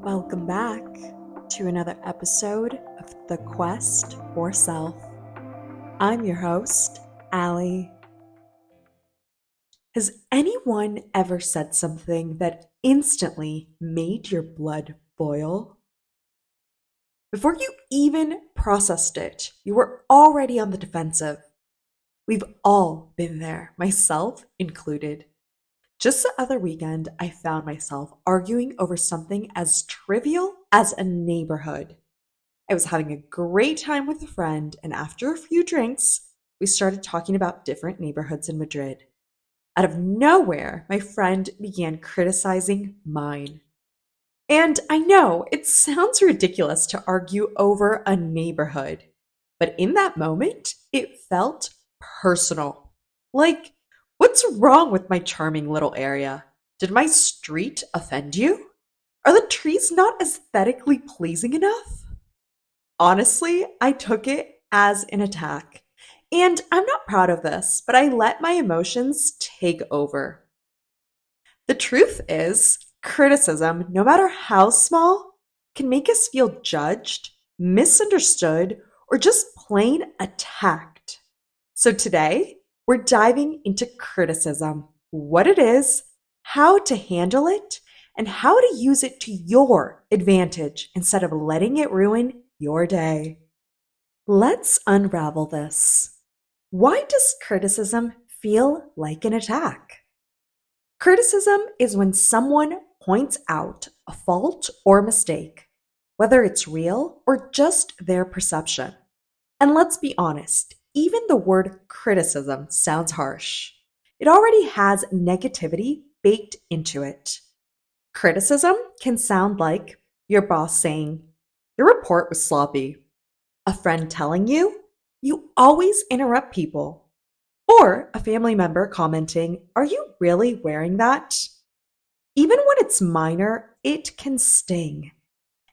Welcome back to another episode of The Quest for Self. I'm your host, Allie. Has anyone ever said something that instantly made your blood boil? Before you even processed it, you were already on the defensive. We've all been there, myself included. Just the other weekend, I found myself arguing over something as trivial as a neighborhood. I was having a great time with a friend, and after a few drinks, we started talking about different neighborhoods in Madrid. Out of nowhere, my friend began criticizing mine. And I know it sounds ridiculous to argue over a neighborhood, but in that moment, it felt personal. Like, what's wrong with my charming little area? Did my street offend you? Are the trees not aesthetically pleasing enough? Honestly, I took it as an attack. And I'm not proud of this, but I let my emotions take over. The truth is, criticism, no matter how small, can make us feel judged, misunderstood, or just plain attacked. So today, we're diving into criticism, what it is, how to handle it, and how to use it to your advantage instead of letting it ruin your day. Let's unravel this. Why does criticism feel like an attack? Criticism is when someone points out a fault or mistake, whether it's real or just their perception. And let's be honest, even the word criticism sounds harsh. It already has negativity baked into it. Criticism can sound like your boss saying, "Your report was sloppy," a friend telling you, "You always interrupt people," or a family member commenting, "Are you really wearing that?" Even when it's minor, it can sting.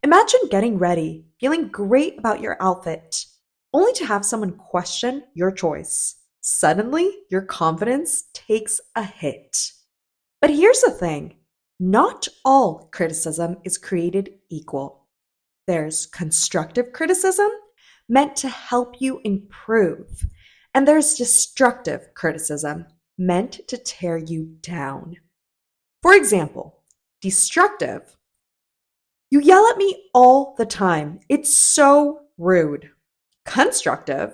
Imagine getting ready, feeling great about your outfit, only to have someone question your choice. Suddenly, your confidence takes a hit. But here's the thing, not all criticism is created equal. There's constructive criticism meant to help you improve, and there's destructive criticism meant to tear you down. For example, destructive. "You yell at me all the time. It's so rude." Constructive.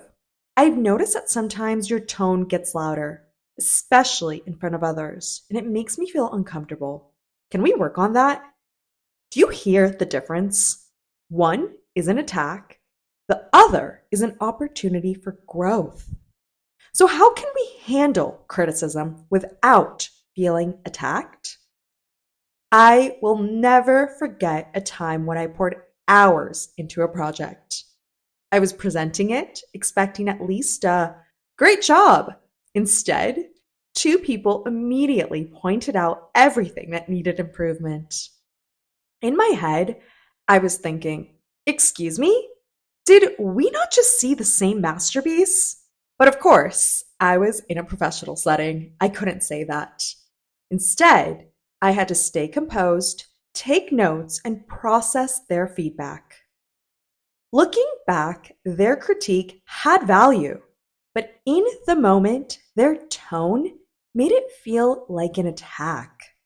"I've noticed that sometimes your tone gets louder, especially in front of others, and it makes me feel uncomfortable. Can we work on that?" Do you hear the difference? One is an attack, the other is an opportunity for growth. So, how can we handle criticism without feeling attacked? I will never forget a time when I poured hours into a project. I was presenting it, expecting at least a "great job." Instead, two people immediately pointed out everything that needed improvement. In my head, I was thinking, "Excuse me? Did we not just see the same masterpiece?" But of course, I was in a professional setting. I couldn't say that. Instead, I had to stay composed, take notes, and process their feedback. Looking back, their critique had value, but in the moment, their tone made it feel like an attack.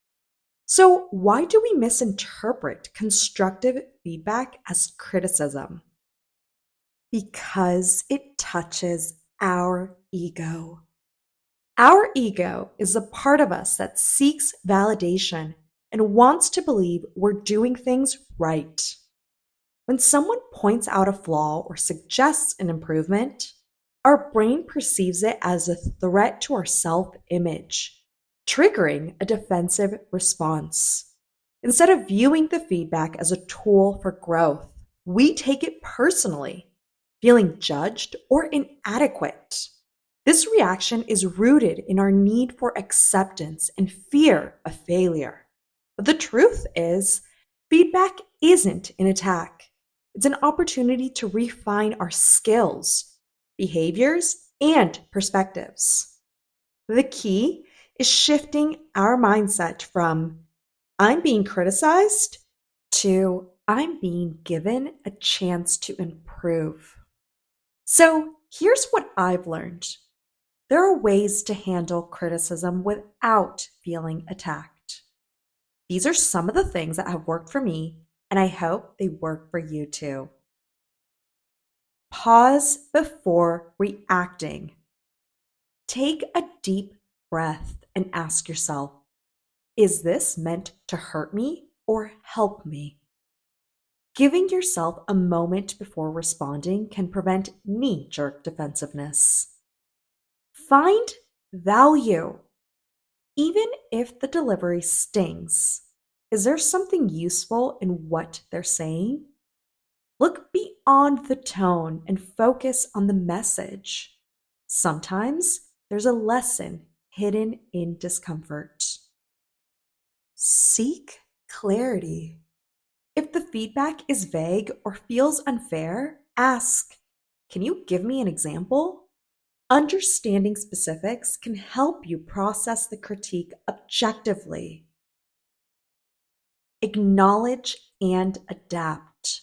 So, why do we misinterpret constructive feedback as criticism? Because it touches our ego. Our ego is a part of us that seeks validation and wants to believe we're doing things right. When someone points out a flaw or suggests an improvement, our brain perceives it as a threat to our self image, triggering a defensive response. Instead of viewing the feedback as a tool for growth, we take it personally, feeling judged or inadequate. This reaction is rooted in our need for acceptance and fear of failure. But the truth is, feedback isn't an attack. It's an opportunity to refine our skills, behaviors, and perspectives. The key is shifting our mindset from "I'm being criticized" to I'm being given a chance to improve. So here's what I've learned. There are ways to handle criticism without feeling attacked. These are some of the things that have worked for me, and I hope they work for you too. Pause before reacting. Take a deep breath and ask yourself, is this meant to hurt me or help me? Giving yourself a moment before responding can prevent knee jerk defensiveness. Find value. Even if the delivery stings, is there something useful in what they're saying? Look beyond the tone and focus on the message. Sometimes there's a lesson hidden in discomfort. Seek clarity. If the feedback is vague or feels unfair, ask, can you give me an example? Understanding specifics can help you process the critique objectively. Acknowledge and adapt.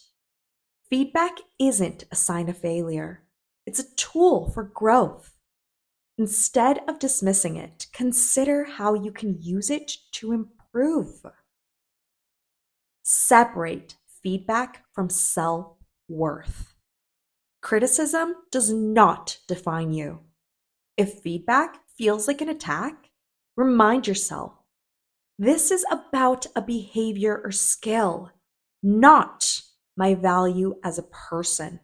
Feedback isn't a sign of failure, it's a tool for growth. Instead of dismissing it, consider how you can use it to improve. Separate feedback from self worth. Criticism does not define you. If feedback feels like an attack, remind yourself this is about a behavior or skill, not my value as a person.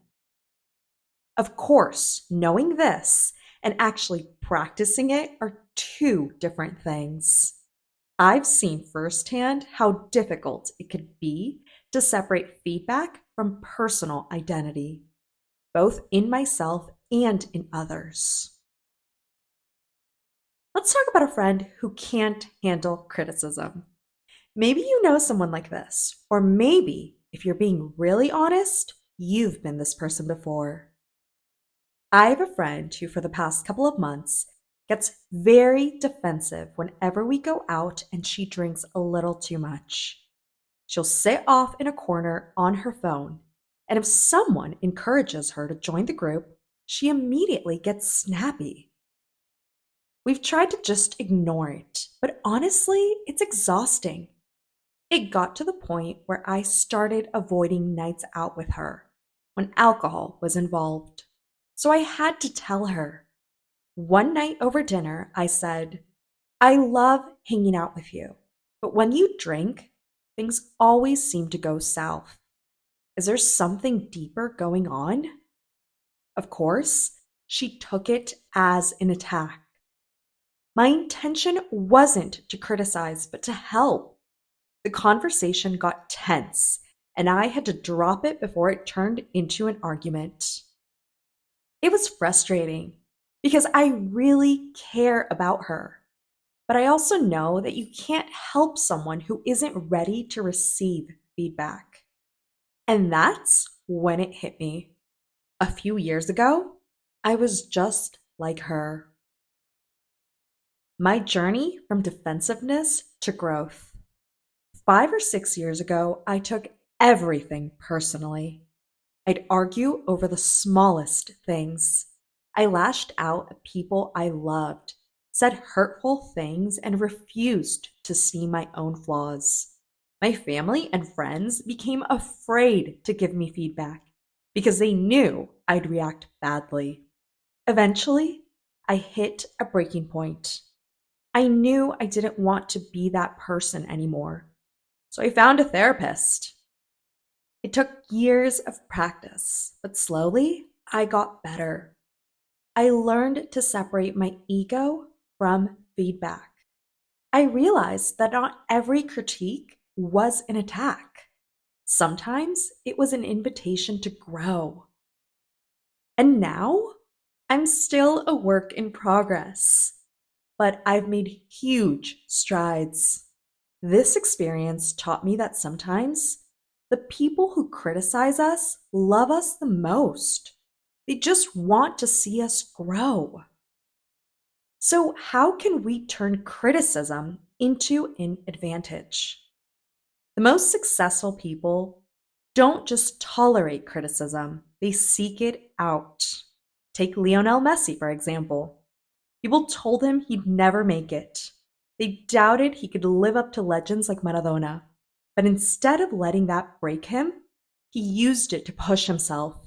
Of course, knowing this and actually practicing it are two different things. I've seen firsthand how difficult it could be to separate feedback from personal identity, both in myself and in others. Let's talk about a friend who can't handle criticism. Maybe you know someone like this, or maybe, if you're being really honest, you've been this person before. I have a friend who, for the past couple of months, gets very defensive whenever we go out and she drinks a little too much. She'll sit off in a corner on her phone, and if someone encourages her to join the group, she immediately gets snappy. We've tried to just ignore it, but honestly, it's exhausting. It got to the point where I started avoiding nights out with her when alcohol was involved. So I had to tell her. One night over dinner, I said, I love hanging out with you, but when you drink, things always seem to go south. Is there something deeper going on? Of course, she took it as an attack. My intention wasn't to criticize, but to help. The conversation got tense, and I had to drop it before it turned into an argument. It was frustrating because I really care about her. But I also know that you can't help someone who isn't ready to receive feedback. And that's when it hit me. A few years ago, I was just like her. My journey from defensiveness to growth. 5 or 6 years ago, I took everything personally. I'd argue over the smallest things. I lashed out at people I loved, said hurtful things, and refused to see my own flaws. My family and friends became afraid to give me feedback because they knew I'd react badly. Eventually, I hit a breaking point. I knew I didn't want to be that person anymore, so I found a therapist. It took years of practice, but slowly I got better. I learned to separate my ego from feedback. I realized that not every critique was an attack. Sometimes it was an invitation to grow. And now I'm still a work in progress, but I've made huge strides. This experience taught me that sometimes the people who criticize us love us the most. They just want to see us grow. So, how can we turn criticism into an advantage? The most successful people don't just tolerate criticism, they seek it out. Take Lionel Messi, for example. People told him he'd never make it. They doubted he could live up to legends like Maradona. But instead of letting that break him, he used it to push himself.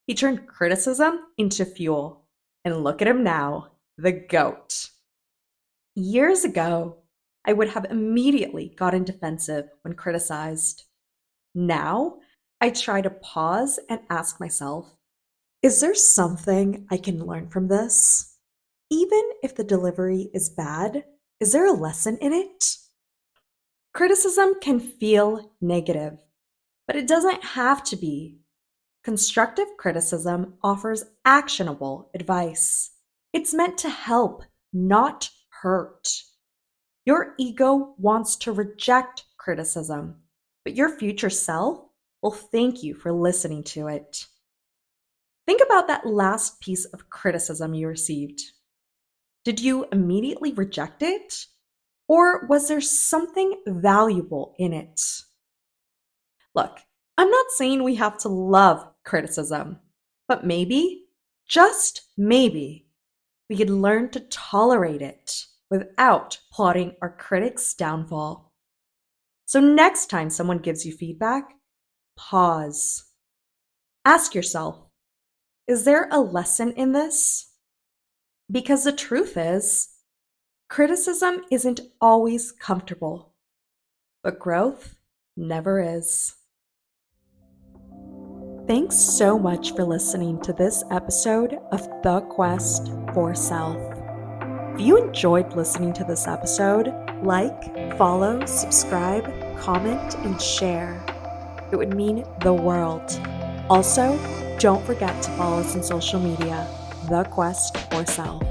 He turned criticism into fuel. And look at him now, the GOAT. Years ago, I would have immediately gotten defensive when criticized. Now, I try to pause and ask myself, is there something I can learn from this? Even if the delivery is bad, is there a lesson in it? Criticism can feel negative, but it doesn't have to be. Constructive criticism offers actionable advice. It's meant to help, not hurt. Your ego wants to reject criticism, but your future self will thank you for listening to it. Think about that last piece of criticism you received. Did you immediately reject it? Or was there something valuable in it? Look, I'm not saying we have to love criticism, but maybe, just maybe, we could learn to tolerate it without plotting our critic's downfall. So next time someone gives you feedback, pause. Ask yourself, is there a lesson in this? Because the truth is, criticism isn't always comfortable, but growth never is. Thanks so much for listening to this episode of The Quest for Self. If you enjoyed listening to this episode, like, follow, subscribe, comment, and share. It would mean the world. Also, don't forget to follow us on social media, The Quest for Self.